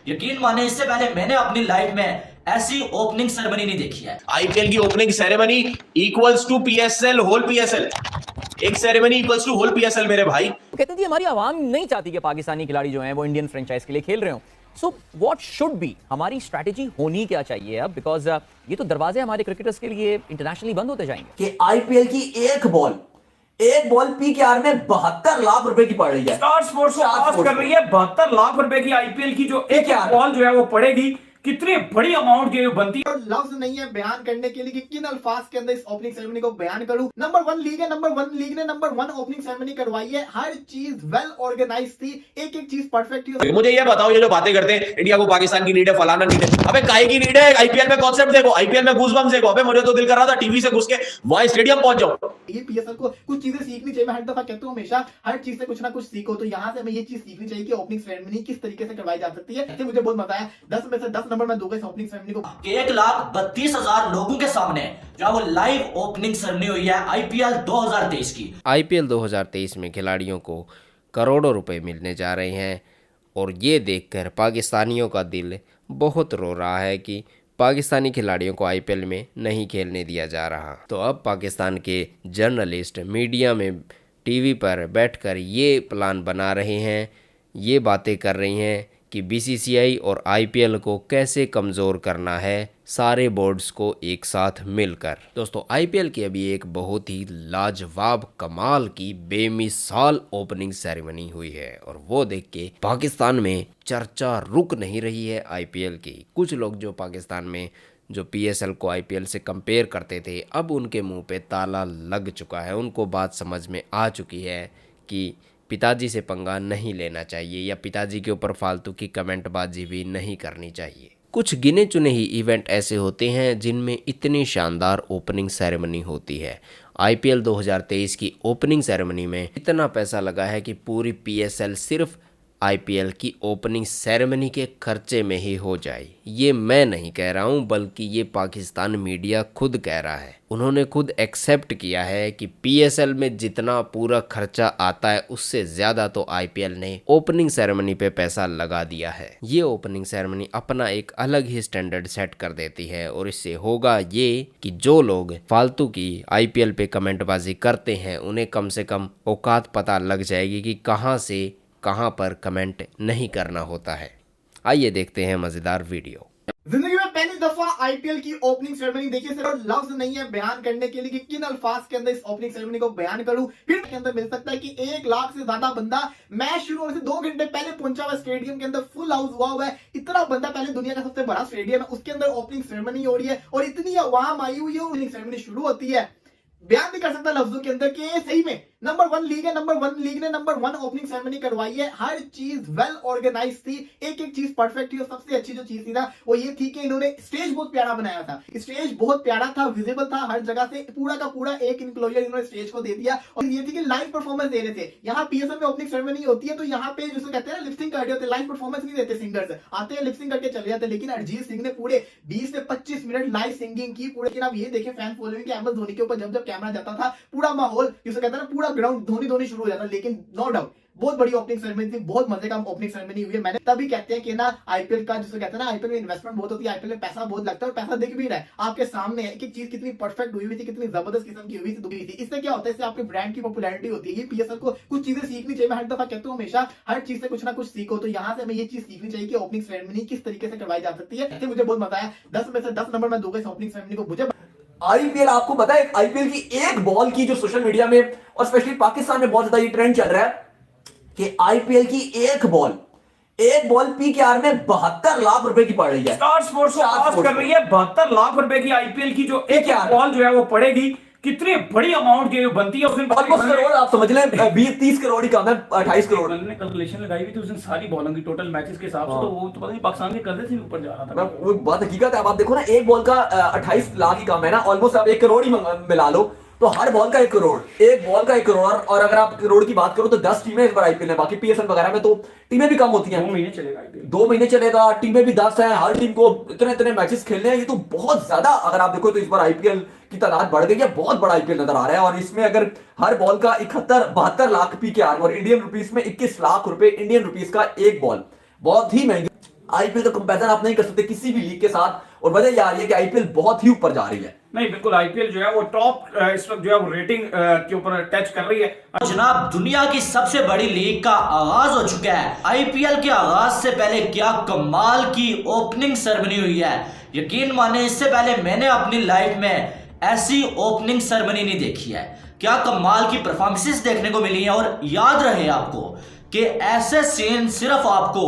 यकीन माने इससे पहले मैंने अपनी लाइफ में ऐसी ओपनिंग सेरेमनी नहीं देखी है। आईपीएल की opening ceremony equals to PSL whole PSL. एक ceremony equals to whole PSL मेरे भाई। कहते थे हमारी आवाम नहीं चाहती कि पाकिस्तानी खिलाड़ी जो हैं वो इंडियन फ्रेंचाइज के लिए खेल रहे हो। सो व्हाट शुड बी हमारी स्ट्रैटेजी होनी क्या चाहिए अब, बिकॉज ये तो दरवाजे हमारे क्रिकेटर्स के लिए इंटरनेशनली बंद होते जाएंगे। कि आईपीएल की एक बॉल पीकेआर में 72 लाख रुपए की पड़ रही है। स्टार स्पोर्ट्स को कॉस्ट कर रही है 72 लाख रुपए की आईपीएल की जो एक बॉल जो है वो पड़ेगी। कितनी बड़ी अमाउंट की बनती है। लफ्ज नहीं है बयान करने के लिए कि किन अल्फाज के अंदर इस ओपनिंग सेरेमनी को बयान करूं। नंबर 1 लीग है, नंबर 1 लीग ने नंबर 1 ओपनिंग सेरेमनी करवाई है। हर चीज वेल ऑर्गेनाइज थी, एक एक चीज परफेक्ट थी। मुझे ये बताओ, ये जो बातें करते हैं इंडिया को पाकिस्तान की नीड है, फलाना नीड है, अबे काहे की नीड है? आईपीएल में कॉन्सेप्ट देखो, आईपीएल में गूज़बम्स देखो। अबे मुझे तो दिल कर रहा था टीवी से घुस के वहां स्टेडियम पहुंच जाऊं। ये पीएसएल को कुछ चीजें सीखनी चाहिए। मैं हर दफा कहता हूं हमेशा हर चीज से कुछ ना कुछ सीखो। तो यहाँ से हमें ये चीज सीखनी चाहिए कि ओपनिंग सेरेमनी किस तरीके से करवाई जा सकती है। मुझे बहुत मजा आया। 10 में से 10 नंबर मैं दूंगा इस ओपनिंग सेरेमनी को। 1,32,000 लोगों के सामने जहां वो लाइव ओपनिंग सेरेमनी हुई है आईपीएल 2023 की। आईपीएल 2023 में खिलाड़ियों को करोड़ों रुपए मिलने जा रहे हैं और ये देखकर पाकिस्तानियों का दिल बहुत रो रहा है कि पाकिस्तानी खिलाड़ियों को आईपीएल में नहीं खेलने दिया जा रहा। तो अब पाकिस्तान के जर्नलिस्ट मीडिया में टीवी पर बैठकर ये प्लान बना रहे हैं, ये बातें कर रही हैं कि बीसीसीआई और आईपीएल को कैसे कमज़ोर करना है सारे बोर्ड्स को एक साथ मिलकर। दोस्तों, आईपीएल की अभी एक बहुत ही लाजवाब कमाल की बेमिसाल ओपनिंग सेरेमनी हुई है और वो देख के पाकिस्तान में चर्चा रुक नहीं रही है आईपीएल की। कुछ लोग जो पाकिस्तान में जो पीएसएल को आईपीएल से कंपेयर करते थे, अब उनके मुंह पे ताला लग चुका है। उनको बात समझ में आ चुकी है कि पिताजी से पंगा नहीं लेना चाहिए या पिताजी के ऊपर फालतू की कमेंटबाजी भी नहीं करनी चाहिए। कुछ गिने चुने ही इवेंट ऐसे होते हैं जिनमें इतनी शानदार ओपनिंग सेरेमनी होती है। आईपीएल 2023 की ओपनिंग सेरेमनी में इतना पैसा लगा है कि पूरी पीएसएल सिर्फ आईपीएल की ओपनिंग सेरेमनी के खर्चे में ही हो जाए। ये मैं नहीं कह रहा हूँ, बल्कि ये पाकिस्तान मीडिया खुद कह रहा है। उन्होंने खुद एक्सेप्ट किया है कि पीएसएल में जितना पूरा खर्चा आता है उससे ज़्यादा तो आईपीएल ने ओपनिंग सेरेमनी पे पैसा लगा दिया है। ये ओपनिंग सेरेमनी अपना एक अलग ही स्टैंडर्ड सेट कर देती है और इससे होगा ये कि जो लोग फालतू की आईपीएल पे कमेंटबाजी करते हैं उन्हें कम से कम औकात पता लग जाएगी कि कहाँ से कहां पर कमेंट नहीं करना होता है। आइए देखते हैं मजेदार वीडियो। जिंदगी में पहली दफा आईपीएल की ओपनिंग सेरेमनी देखिए। सिर्फ लफ्ज नहीं है बयान करने के लिए कि किन अल्फाज के अंदर इस ओपनिंग सेरेमनी को बयान करूं। फिर के अंदर मिल सकता है कि 1 लाख से ज्यादा बंदा मैच शुरू होने से 2 घंटे पहले पहुंचा हुआ स्टेडियम के अंदर। फुल हाउस हुआ है। इतना बंदा, पहले दुनिया का सबसे बड़ा स्टेडियम है, उसके अंदर ओपनिंग सेरेमनी हो रही है और इतनी अवाम आई हुई है। ओपनिंग सेरेमनी शुरू होती है, बयान नहीं कर सकता लफ्जों के अंदर कि सही में नंबर 1 लीग है, नंबर 1 लीग ने नंबर 1 ओपनिंग सेरेमनी करवाई है। हर चीज वेल ऑर्गेनाइज थी, एक एक चीज परफेक्ट थी। और सबसे अच्छी जो चीज थी ना वो ये थी कि इन्होंने स्टेज बहुत प्यारा बनाया था। स्टेज बहुत प्यारा था, विजिबल था हर जगह से, पूरा का पूरा एक इंक्लोजर इन्होंने स्टेज को दे दिया। और ये थी कि लाइव परफॉर्मेंस दे रहे थे। यहाँ पीएसएल में ओपनिंग सेरेमनी होती है तो यहाँ पे जिसे कहते हैं लिपसिंग कर रहे होते, लाइव परफॉर्मेंस नहीं देते। सिंगर्स आते हैं लिपसिंग करके चले जाते, लेकिन अरिजीत सिंह ने पूरे 20 से 25 मिनट लाइव सिंगिंग की पूरे। लेकिन आप ये देखें फैन फॉलोइंग के एमएस धोनी के ऊपर जब जब कैमरा जाता था पूरा माहौल जिसे कहते हैं ना पूरा ग्राउंड धोनी धोनी शुरू हो जाता। लेकिन नो डाउट बहुत बड़ी ओपनिंग सेरेमनी थी, बहुत मजे का ओपनिंग सेरेमनी हुई है। मैंने तभी कहते हैं कि ना आईपीएल का जिसे कहते हैं ना आईपीएल में इन्वेस्टमेंट बहुत होती है, आईपीएल में पैसा बहुत लगता है और पैसा दिख भी रहा है आपके सामने है कि चीज कितनी परफेक्ट हुई थी, कितनी जबरदस्त किस्म की हुई थी। इससे क्या होता है, इससे आपके ब्रांड की पॉपुलैरिटी होती है। ये पीएसएल को कुछ चीजें सीखनी चाहिए। मैं हर दफा कहता हूँ हमेशा हर चीज से कुछ ना कुछ सीखो। तो यहाँ से हमें ये चीज सीखनी चाहिए कि ओपनिंग सेरेमनी किस तरीके से करवाई जा सकती है। मुझे बहुत मजा आया। 10 में से 10 नंबर मैं दूंगा इस ओपनिंग सेरेमनी को। मुझे आईपीएल, आपको पता है आईपीएल की एक बॉल की जो सोशल मीडिया में और स्पेशली पाकिस्तान में बहुत ज्यादा ये ट्रेंड चल रहा है कि आईपीएल की एक बॉल पीकेआर में 72 लाख रुपए की पड़ रही है। स्टार स्पोर्ट्स को कॉस्ट कर रही है 72 लाख रुपए की आईपीएल की जो एक बॉल जो है वो पड़ेगी। कितनी बड़ी अमाउंट की बनती है। उस दिन ऑलमोस्ट करोड़, आप समझ लें 20-30 करोड़ ही कम है, 28 करोड़। मैंने कैलकुलेशन लगाई हुई थी उस दिन सारी बॉलों की टोटल मैचेस के हिसाब से, तो वो तो पता नहीं पाकिस्तान के कर्जे से भी ऊपर जा रहा था। वो बात हकीकत है। अब आप देखो ना एक बॉल का 28 लाख ही कम है ना, ऑलमोस्ट आप 1 करोड़ ही मिला लो तो हर बॉल का 1 करोड़, एक बॉल का 1 करोड़। और अगर आप करोड़ की बात करो तो 10 टीमें इस बार आईपीएल है। बाकी पीएसएल वगैरह में तो टीमें भी कम होती हैं। 2 महीने चलेगा, 2 महीने चलेगा, टीमें भी 10 हैं, हर टीम को इतने मैचेस खेलने हैं। ये तो बहुत ज्यादा, अगर आप देखो तो इस बार आईपीएल की तादाद बढ़ गई है, बहुत बड़ा आईपीएल नजर आ रहा है। और इसमें अगर हर बॉल का 72 लाख पीकेआर और इंडियन रुपीस में 21 लाख रुपए इंडियन रुपीस का एक बॉल, बहुत ही महंगी। आईपीएल का कंपैरिजन आप नहीं कर सकते किसी भी लीग के साथ, और वजह यह आ रही है कि आईपीएल बहुत ही ऊपर जा रही है। नहीं, बिल्कुल आईपीएल जो है वो टॉप इस वक्त जो है वो रेटिंग के ऊपर टच कर रही है। जनाब, दुनिया की सबसे बड़ी लीग का आगाज हो चुका है। आईपीएल के आगाज से पहले क्या कमाल की ओपनिंग सेरेमनी हुई है। यकीन माने, इससे पहले मैंने अपनी लाइफ में ऐसी ओपनिंग सेरेमनी नहीं देखी है। क्या कमाल की परफॉर्मेंसेस देखने को मिली है। और याद रहे आपको कि ऐसे सीन सिर्फ आपको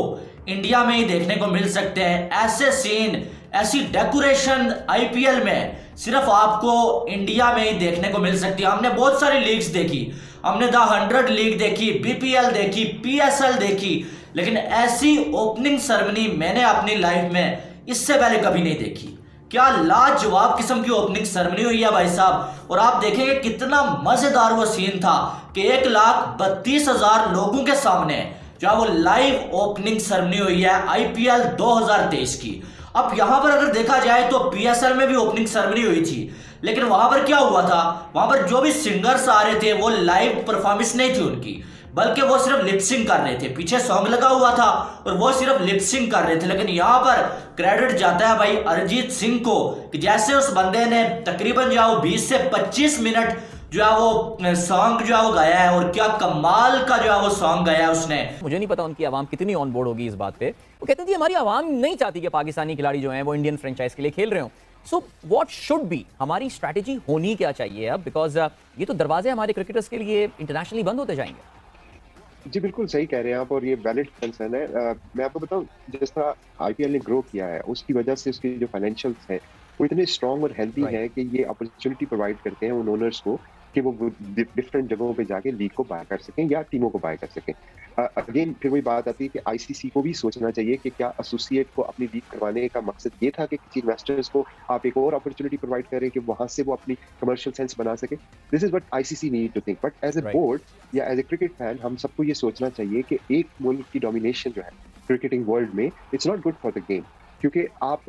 इंडिया में ही देखने को मिल सकते हैं। ऐसे सीन, ऐसी डेकोरेशन आईपीएल में सिर्फ आपको इंडिया में ही देखने को मिल सकती है। हमने बहुत सारी लीग्स देखी, हमने द 100 लीग देखी, बीपीएल देखी, पीएसएल देखी, लेकिन ऐसी ओपनिंग सेरेमनी मैंने अपनी लाइफ में इससे पहले कभी नहीं देखी। क्या लाजवाब किस्म की ओपनिंग सेरेमनी हुई है भाई साहब। और आप देखेंगे कितना मजेदार वो सीन था कि 1,32,000 लोगों के सामने जो है वो लाइव ओपनिंग सेरेमनी हुई है आईपीएल 2023 की। अब यहां पर अगर देखा जाए तो पीएसएल में भी ओपनिंग सेरेमनी हुई थी, लेकिन वहां पर क्या हुआ था, वहां पर जो भी सिंगर्स आ रहे थे वो लाइव परफॉर्मेंस नहीं थी उनकी, बल्कि वो सिर्फ लिपसिंग कर रहे थे। पीछे सॉन्ग लगा हुआ था और वो सिर्फ लिपसिंग कर रहे थे। लेकिन यहाँ पर क्रेडिट जाता है भाई अरिजीत सिंह को कि जैसे उस बंदे ने तकरीबन जो है वो 20 से 25 मिनट जो है वो सॉन्ग जो है वो गाया है, और क्या कमाल का जो है वो सॉन्ग गाया है उसने। मुझे नहीं पता उनकी आवाम कितनी ऑन बोर्ड होगी इस बात पे। वो कहते थे हमारी आवाम नहीं चाहती कि पाकिस्तानी खिलाड़ी जो हैं वो इंडियन फ्रेंचाइज के लिए खेल रहे हो। सो व्हाट शुड बी, हमारी स्ट्रैटेजी होनी क्या चाहिए अब, बिकॉज ये तो दरवाजे हमारे क्रिकेटर्स के लिए इंटरनेशनली बंद होते जाएंगे। जी बिल्कुल सही कह रहे हैं आप, और ये वैलिड कंसर्न है। मैं आपको बताऊं, जिस तरह आईपीएल ने ग्रो किया है उसकी वजह से उसके जो फाइनेंशियल्स हैं वो इतने स्ट्रांग और हेल्दी हैं कि ये अपॉर्चुनिटी प्रोवाइड करते हैं उन ओनर्स को कि वो डिफरेंट जगहों पे जाके लीग को बाय कर सकें या टीमों को बाय कर सकें। अगेन फिर वही बात आती है कि आईसीसी को भी सोचना चाहिए कि क्या एसोसिएट को अपनी लीग करवाने का मकसद ये था कि किसी इन्वेस्टर्स को आप एक और अपॉर्चुनिटी प्रोवाइड करें कि वहां से वो अपनी कमर्शियल सेंस बना सके। This is what ICC need to think. But as a board या एज ए क्रिकेट फैन हम सबको ये सोचना चाहिए कि एक मुल्क की डोमिनेशन जो है क्रिकेटिंग वर्ल्ड में, it's not good for the game. क्योंकि आप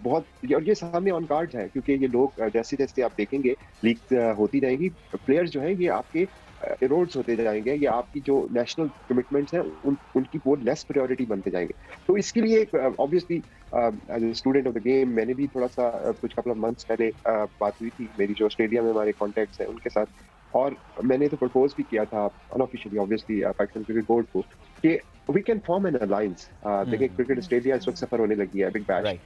बहुत, और ये सामने ऑन कार्ड है, क्योंकि ये लोग जैसे जैसे आप देखेंगे लीग होती जाएंगी, प्लेयर्स जो हैं ये आपके इरोड्स होते जाएंगे, या आपकी जो नेशनल कमिटमेंट्स हैं उनकी वो लेस प्रायोरिटी बनते जाएंगे। तो इसके लिए obviously as a student of the game मैंने भी थोड़ा सा कुछ कपल ऑफ मंथ्स पहले बात हुई थी मेरी जो ऑस्ट्रेलिया में हमारे कॉन्टैक्ट्स हैं उनके साथ, और मैंने तो प्रपोज भी किया था unofficially obviously Pakistan cricket board को कि we can form an alliance. देखिए क्रिकेट ऑस्ट्रेलिया इस वक्त सफर होने लगी है, बिग बैश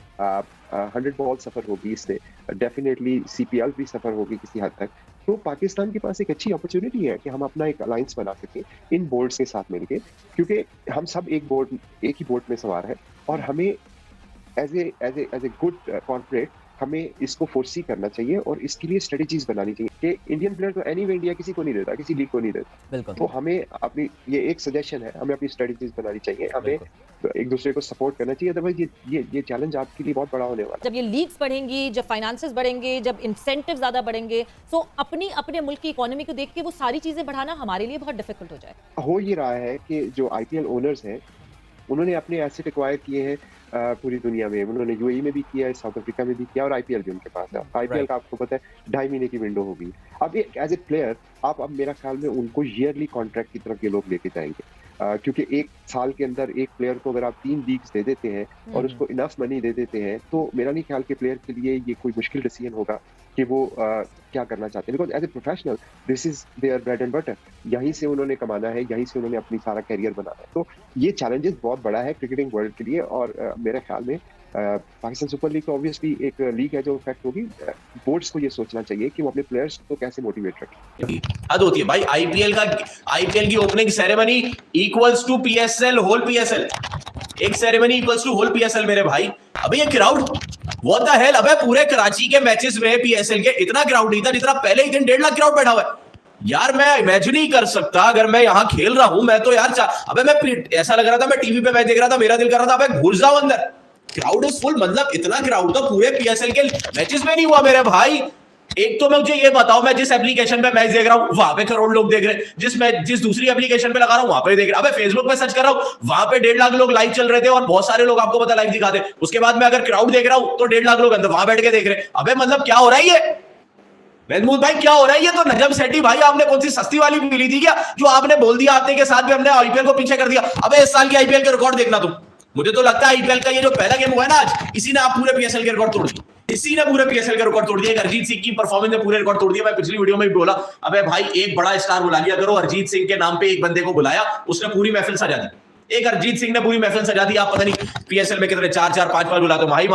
100 बॉल सफर होगी इससे, डेफिनेटली सीपीएल भी सफर होगी किसी हद तक। तो पाकिस्तान के पास एक अच्छी अपॉर्चुनिटी है कि हम अपना एक अलायंस बना सकें इन बोर्ड्स के साथ मिलके, क्योंकि हम सब एक ही बोर्ड में सवार है, और हमें एज ए गुड कॉर्पोरेट हमें इसको फोर्सी करना चाहिए और इसके लिए स्ट्रेटजीज बनानी चाहिए कि इंडियन प्लेयर तो एनीवे इंडिया किसी को नहीं देता, किसी लीग को नहीं देता। तो हमें अपनी, ये एक सजेशन है, हमें अपनी स्ट्रेटजीज बनानी चाहिए, हमें एक दूसरे को सपोर्ट करना चाहिए। अदरवाइज ये चैलेंज आपके लिए बहुत बड़ा होने वाला है। जब ये लीग्स बढ़ेंगी, जब फाइनेंसेस बढ़ेंगे, जब इंसेंटिव ज्यादा बढ़ेंगे, तो अपने मुल्क की इकोनॉमी को देख के वो सारी चीजें बढ़ाना हमारे लिए बहुत डिफिकल्ट हो जाए। हो ये रहा है कि जो आईपीएल ओनर्स हैं उन्होंने अपने एसेट एक्वायर किए हैं पूरी दुनिया में। उन्होंने यूएई में भी किया है, साउथ अफ्रीका में भी किया, और आईपीएल भी उनके पास है। आईपीएल का आपको पता है 2.5 महीने की विंडो होगी। अब एज ए प्लेयर आप, अब मेरा ख्याल में उनको ईयरली कॉन्ट्रैक्ट की तरफ ये लोग लेके जाएंगे, क्योंकि एक साल के अंदर एक प्लेयर को अगर आप 3 लीग्स दे देते हैं और उसको इनफ मनी दे देते हैं, तो मेरा नहीं ख्याल कि प्लेयर के लिए ये कोई मुश्किल डिसीजन होगा कि वो क्या करना चाहते हैं। Because as a professional this is their bread and butter, यहीं से उन्होंने कमाना है, यहीं से उन्होंने अपनी सारा कैरियर बनाना है। तो ये चैलेंजेस बहुत बड़ा है क्रिकेटिंग वर्ल्ड के लिए, और मेरे ख्याल में पाकिस्तान सुपर लीग तो ऑब्वियसली एक लीग है जो इफेक्ट होगी। बोर्ड्स को ये सोचना चाहिए कि वो अपने प्लेयर्स को कैसे मोटिवेट रखें। हद होती है भाई। आईपीएल की opening ceremony equals to PSL whole PSL, एक ceremony equals to whole PSL मेरे भाई। अबे ये क्राउड व्हाट द हेल, अबे पूरे कराची के मैचेस में पीएसएल के इतना क्राउड नहीं था जितना पहले ही दिन 1.5 लाख क्राउड बैठा हुआ है यार। मैं इमेजिन ही कर सकता अगर मैं यहाँ खेल रहा हूं, मैं तो यार अबे मैं ऐसा लग रहा था मैं टीवी पे मैच देख रहा था, मेरा दिल कर रहा था अबे घुस जाओ अंदर। क्राउड इज फुल, मतलब इतना क्राउड तो पूरे पीएसएल के मैचेस में नहीं हुआ मेरे भाई। एक तो मैं मुझे ये बताओ, मैं जिस एप्लीकेशन पे मैच देख रहा हूँ वहां पे करोड़ लोग देख रहे हैं, जिस दूसरी एप्लीकेशन पे लगा रहा हूँ वहां पे देख रहे हैं। अबे फेसबुक पे सर्च कर रहा हूँ वहां पे 1.5 लाख लोग लाइव चल रहे थे, और बहुत सारे लोग आपको पता लाइव दिखाते। उसके बाद मैं अगर क्राउड देख रहा हूँ तो 1.5 लाख लोग अंदर वहां बैठ के देख रहे हैं। अबे मतलब क्या हो रहा है ये महमूद भाई, क्या हो रहा है ये? तो नजम सेठी भाई आपने कौन सी सस्ती वाली मिली थी क्या जो आपने बोल दिया आते के साथ भी हमने आईपीएल को पीछे कर दिया? अबे इस साल की आईपीएल के रिकॉर्ड देखना तुम, मुझे तो लगता है आईपीएल का ये जो पहला गेम हुआ है ना आज, इसी ने आप पूरे पीएसएल के रिकॉर्ड तोड़ दिए। इसी ने पूरे पीएसएल के रिकॉर्ड तोड़ दिए। अरिजीत सिंह की परफॉर्मेंस ने पूरे रिकॉर्ड तोड़ दिया। मैं पिछली वीडियो में भी बोला, अबे भाई एक बड़ा स्टार बुला लिया करो। अरिजीत सिंह के नाम पे एक बंदे को बुलाया, उसने पूरी महफिल सजा दी। एक अरिजीत सिंह ने पूरी महफिल सजा दी। आप पता नहीं पीएसएल में कितने 4-4 5-5 बुलाते हो भाई।